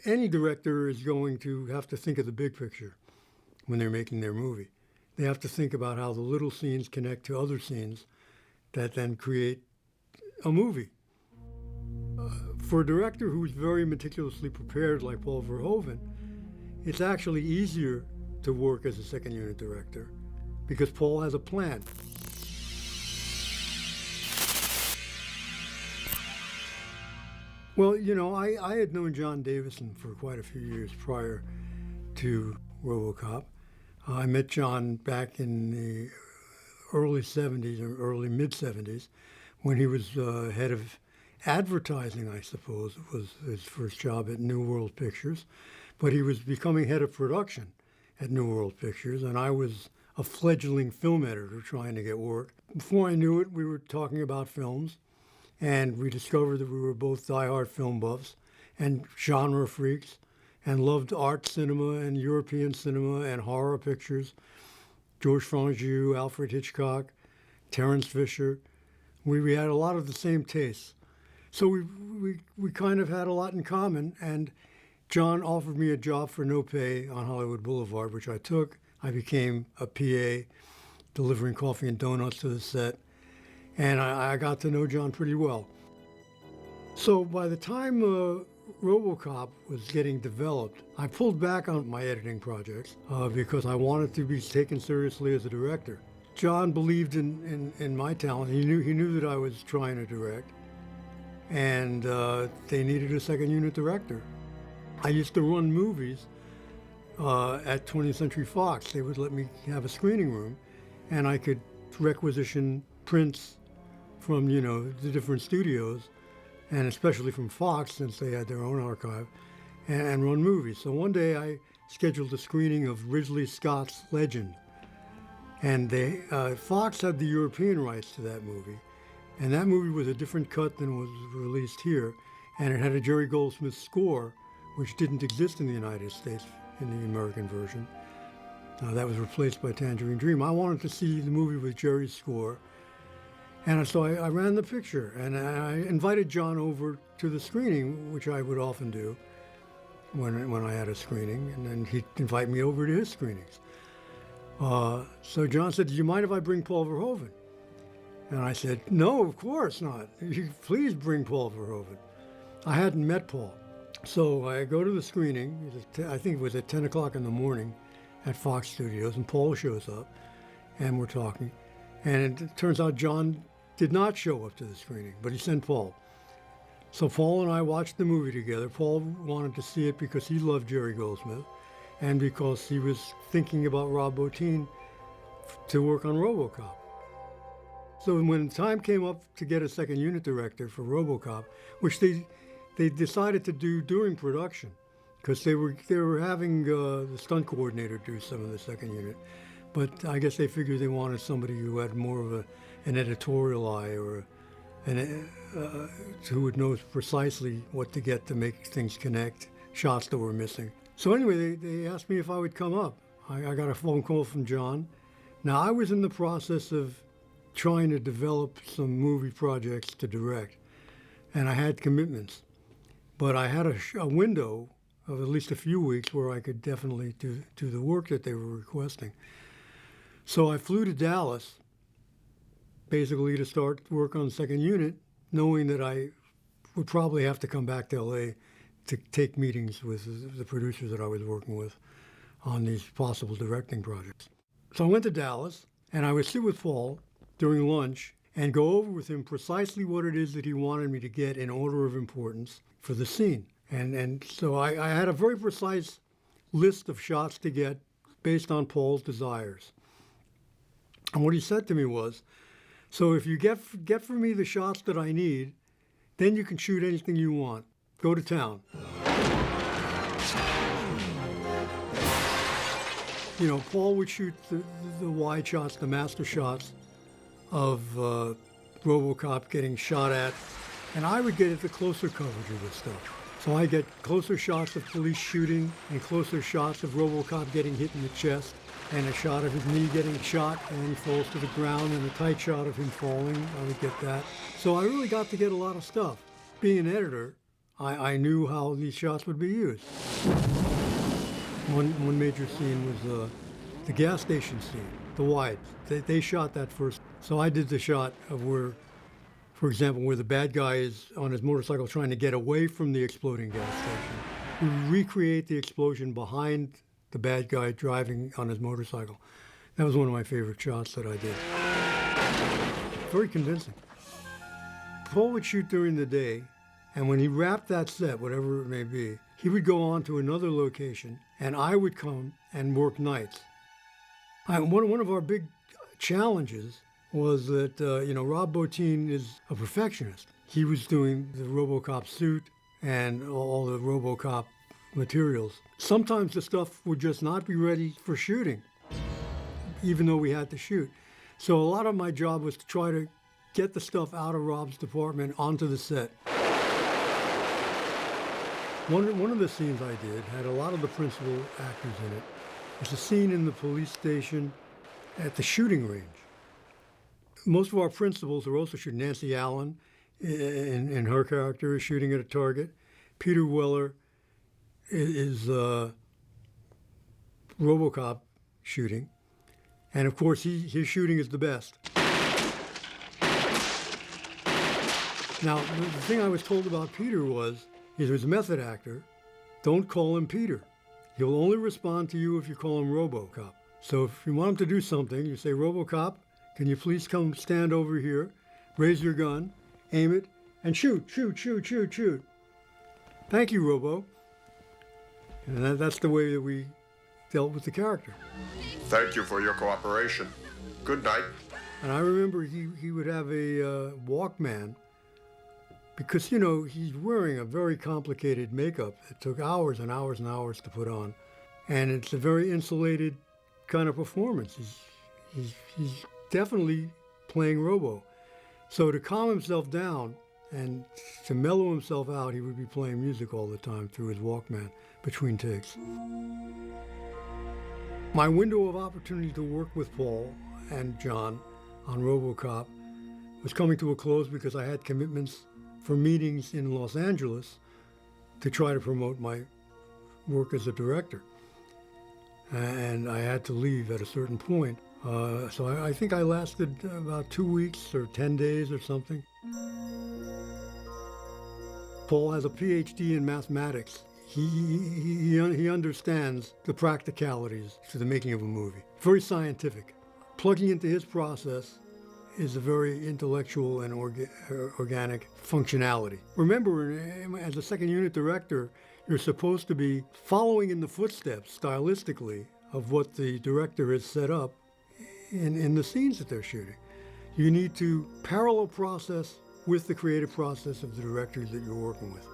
any director is going to have to think of the big picture when they're making their movie. They have to think about how the little scenes connect to other scenes that then create a movie. For a director who's very meticulously prepared like Paul Verhoeven, it's actually easier to work as a second unit director because Paul has a plan. Well, you know, I had known Jon Davison for quite a few years prior to RoboCop. I met Jon back in the early 70s or early mid-70s when he was head of advertising, I suppose. It was his first job at New World Pictures. But he was becoming head of production at New World Pictures, and I was a fledgling film editor trying to get work. Before I knew it, we were talking about films, and we discovered that we were both diehard film buffs and genre freaks and loved art cinema and European cinema and horror pictures. Georges Franju, Alfred Hitchcock, Terence Fisher. We had a lot of the same tastes. So we kind of had a lot in common, and Jon offered me a job for no pay on Hollywood Boulevard, which I took. I became a PA, delivering coffee and donuts to the set, and I got to know Jon pretty well. So by the time RoboCop was getting developed, I pulled back on my editing projects because I wanted to be taken seriously as a director. Jon believed in my talent. He knew that I was trying to direct, and they needed a second unit director. I used to run movies at 20th Century Fox. They would let me have a screening room, and I could requisition prints from, you know, the different studios, and especially from Fox, since they had their own archive, and run movies. So one day I scheduled a screening of Ridley Scott's Legend, and Fox had the European rights to that movie, and that movie was a different cut than was released here, and it had a Jerry Goldsmith score, which didn't exist in the United States in the American version. That was replaced by Tangerine Dream. I wanted to see the movie with Jerry's score, and so I ran the picture, and I invited Jon over to the screening, which I would often do when I had a screening, and then he'd invite me over to his screenings. So Jon said, "Do you mind if I bring Paul Verhoeven?" And I said, "No, of course not. Please bring Paul Verhoeven." I hadn't met Paul. So I go to the screening, I think it was at 10 o'clock in the morning at Fox Studios, and Paul shows up, and we're talking. And it turns out Jon did not show up to the screening, but he sent Paul. So Paul and I watched the movie together. Paul wanted to see it because he loved Jerry Goldsmith, and because he was thinking about Rob Bottin to work on RoboCop. So when the time came up to get a second unit director for RoboCop, which they decided to do during production, because they were having the stunt coordinator do some of the second unit, but I guess they figured they wanted somebody who had more of an editorial eye, or who would know precisely what to get to make things connect, shots that were missing. So anyway, they asked me if I would come up. I got a phone call from Jon. Now I was in the process of trying to develop some movie projects to direct, and I had commitments. But I had a window of at least a few weeks where I could definitely do the work that they were requesting. So I flew to Dallas, basically to start work on the second unit, knowing that I would probably have to come back to LA to take meetings with the producers that I was working with on these possible directing projects. So I went to Dallas, and I would sit with Paul during lunch and go over with him precisely what it is that he wanted me to get in order of importance for the scene. And so I had a very precise list of shots to get based on Paul's desires. And what he said to me was, so if you get for me the shots that I need, then you can shoot anything you want. Go to town. You know, Paul would shoot the wide shots, the master shots of RoboCop getting shot at, and I would get the closer coverage of this stuff. So I get closer shots of police shooting and closer shots of RoboCop getting hit in the chest, and a shot of his knee getting shot and he falls to the ground, and a tight shot of him falling. I would get that. So I really got to get a lot of stuff. Being an editor, I knew how these shots would be used. One major scene was the gas station scene, the wide. They shot that first. So I did the shot of where, for example, where the bad guy is on his motorcycle trying to get away from the exploding gas station. We recreate the explosion behind the bad guy driving on his motorcycle. That was one of my favorite shots that I did. Very convincing. Paul would shoot during the day, and when he wrapped that set, whatever it may be, he would go on to another location, and I would come and work nights. One of our big challenges was that, Rob Bottin is a perfectionist. He was doing the RoboCop suit and all the RoboCop materials. Sometimes the stuff would just not be ready for shooting, even though we had to shoot. So a lot of my job was to try to get the stuff out of Rob's department onto the set. One of the scenes I did had a lot of the principal actors in it. It's a scene in the police station at the shooting range. Most of our principals are also shooting. Nancy Allen, in her character, is shooting at a target. Peter Weller is RoboCop shooting. And of course, his shooting is the best. Now, the thing I was told about Peter was, he was a method actor. Don't call him Peter. He'll only respond to you if you call him RoboCop. So if you want him to do something, you say, RoboCop, can you please come stand over here, raise your gun, aim it, and shoot, shoot, shoot, shoot, shoot. Thank you, Robo. And that's the way that we dealt with the character. Thank you for your cooperation. Good night. And I remember he would have a Walkman, because, he's wearing a very complicated makeup. It took hours and hours and hours to put on. And it's a very insulated kind of performance. He's definitely playing Robo. So to calm himself down and to mellow himself out, he would be playing music all the time through his Walkman between takes. My window of opportunity to work with Paul and Jon on RoboCop was coming to a close because I had commitments for meetings in Los Angeles to try to promote my work as a director. And I had to leave at a certain point. So I think I lasted about 2 weeks or 10 days or something. Paul has a PhD in mathematics. He understands the practicalities to the making of a movie. Very scientific. Plugging into his process is a very intellectual and organic functionality. Remember, as a second unit director, you're supposed to be following in the footsteps, stylistically, of what the director has set up in the scenes that they're shooting. You need to parallel process with the creative process of the directors that you're working with.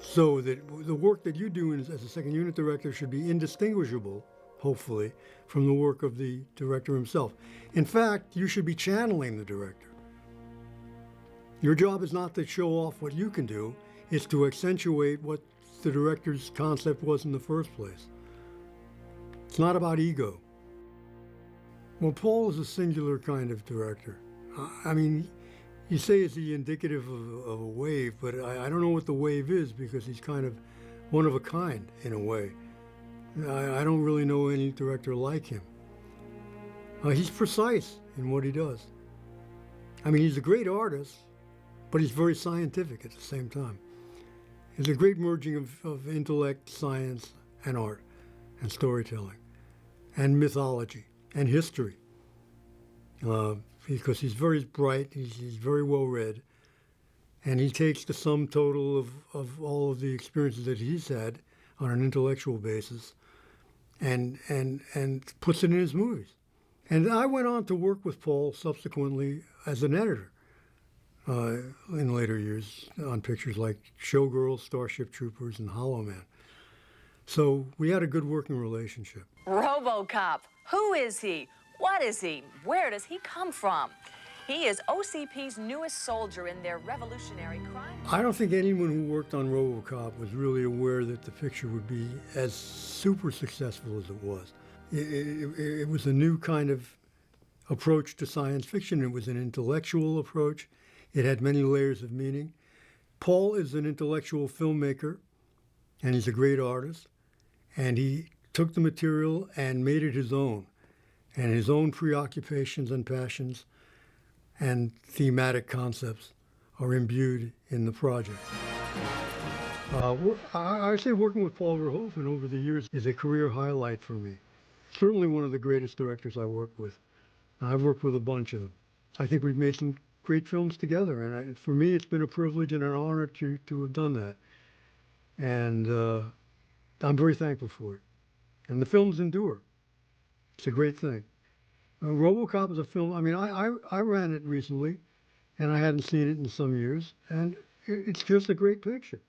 So that the work that you do as a second unit director should be indistinguishable, hopefully, from the work of the director himself. In fact, you should be channeling the director. Your job is not to show off what you can do, it's to accentuate what the director's concept was in the first place. It's not about ego. Well, Paul is a singular kind of director. I mean, you say, is he indicative of a wave, but I don't know what the wave is, because he's kind of one of a kind in a way. I don't really know any director like him. He's precise in what he does. I mean, he's a great artist, but he's very scientific at the same time. It's a great merging of intellect, science, and art, and storytelling, and mythology, and history. Because he's very bright, he's very well read, and he takes the sum total of all of the experiences that he's had on an intellectual basis and puts it in his movies. And I went on to work with Paul subsequently as an editor in later years on pictures like Showgirls, Starship Troopers, and Hollow Man. So we had a good working relationship. RoboCop. Who is he? What is he? Where does he come from? He is OCP's newest soldier in their revolutionary crime. I don't think anyone who worked on RoboCop was really aware that the picture would be as super successful as it was. It was a new kind of approach to science fiction. It was an intellectual approach. It had many layers of meaning. Paul is an intellectual filmmaker, and he's a great artist, and he took the material and made it his own, and his own preoccupations and passions and thematic concepts are imbued in the project. I say working with Paul Verhoeven over the years is a career highlight for me. Certainly one of the greatest directors I worked with. I've worked with a bunch of them. I think we've made some great films together, and for me it's been a privilege and an honor to have done that. And I'm very thankful for it. And the films endure. It's a great thing. RoboCop is a film, I mean, I ran it recently, and I hadn't seen it in some years, and it's just a great picture.